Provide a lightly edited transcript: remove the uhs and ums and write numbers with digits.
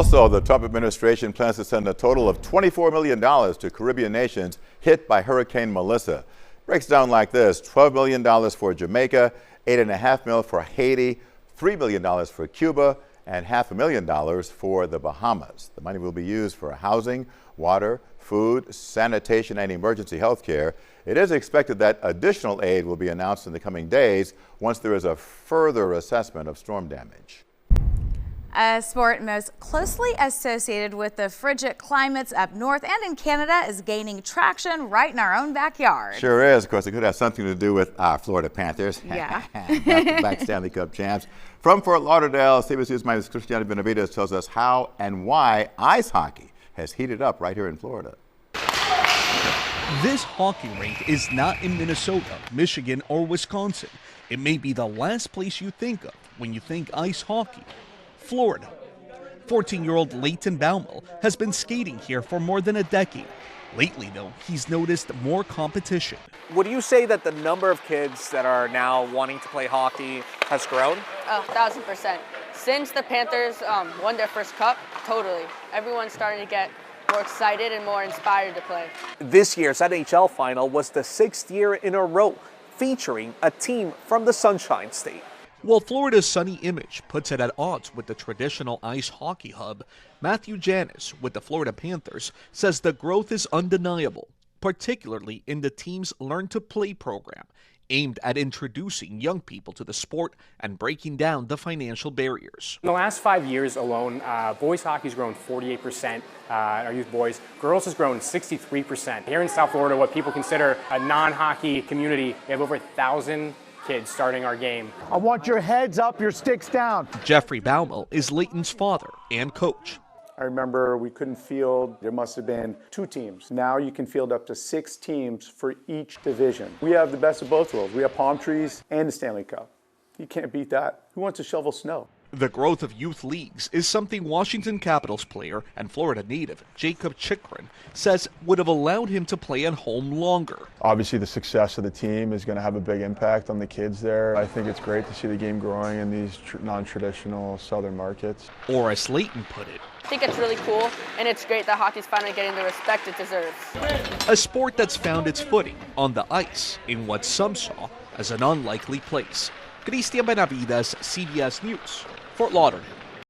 Also, the Trump administration plans to send a total of $24 million to Caribbean nations hit by Hurricane Melissa. Breaks down like this: $12 million for Jamaica, $8.5 million for Haiti, $3 million for Cuba, and $500,000 for the Bahamas. The money will be used for housing, water, food, sanitation, and emergency health care. It is expected that additional aid will be announced in the coming days once there is a further assessment of storm damage. A sport most closely associated with the frigid climates up north and in Canada is gaining traction right in our own backyard. Sure is. Of course, it could have something to do with our Florida Panthers. Yeah. Back-to-back Stanley Cup champs. From Fort Lauderdale, CBS News' Christiana Benavides tells us how and why ice hockey has heated up right here in Florida. This hockey rink is not in Minnesota, Michigan, or Wisconsin. It may be the last place you think of when you think ice hockey. Florida. 14-year-old Leighton Baumel has been skating here for more than a decade. Lately, though, he's noticed more competition. Would you say that the number of kids that are now wanting to play hockey has grown? Oh, 1,000%. Since the Panthers won their first cup, totally. Everyone's starting to get more excited and more inspired to play. This year's NHL final was the 6th year in a row featuring a team from the Sunshine State. While Florida's sunny image puts it at odds with the traditional ice hockey hub, Matthew Janis with the Florida Panthers says the growth is undeniable, particularly in the team's Learn to Play program, aimed at introducing young people to the sport and breaking down the financial barriers. In the last 5 years alone, boys hockey's grown 48%, our youth boys. Girls has grown 63%. Here in South Florida, what people consider a non-hockey community, we have over 1,000 kids starting our game. I want your heads up, your sticks down. Jeffrey Baumel is Leighton's father and coach. I remember we couldn't field, there must have been 2 teams. Now you can field up to 6 teams for each division. We have the best of both worlds. We have palm trees and the Stanley Cup. You can't beat that. Who wants to shovel snow? The growth of youth leagues is something Washington Capitals player and Florida native Jacob Chikrin says would have allowed him to play at home longer. Obviously, the success of the team is going to have a big impact on the kids there. I think it's great to see the game growing in these non-traditional southern markets. Or as Leighton put it, I think it's really cool, and it's great that hockey's finally getting the respect it deserves. a sport that's found its footing on the ice in what some saw as an unlikely place. Christian Benavides, CBS News, Fort Lauderdale.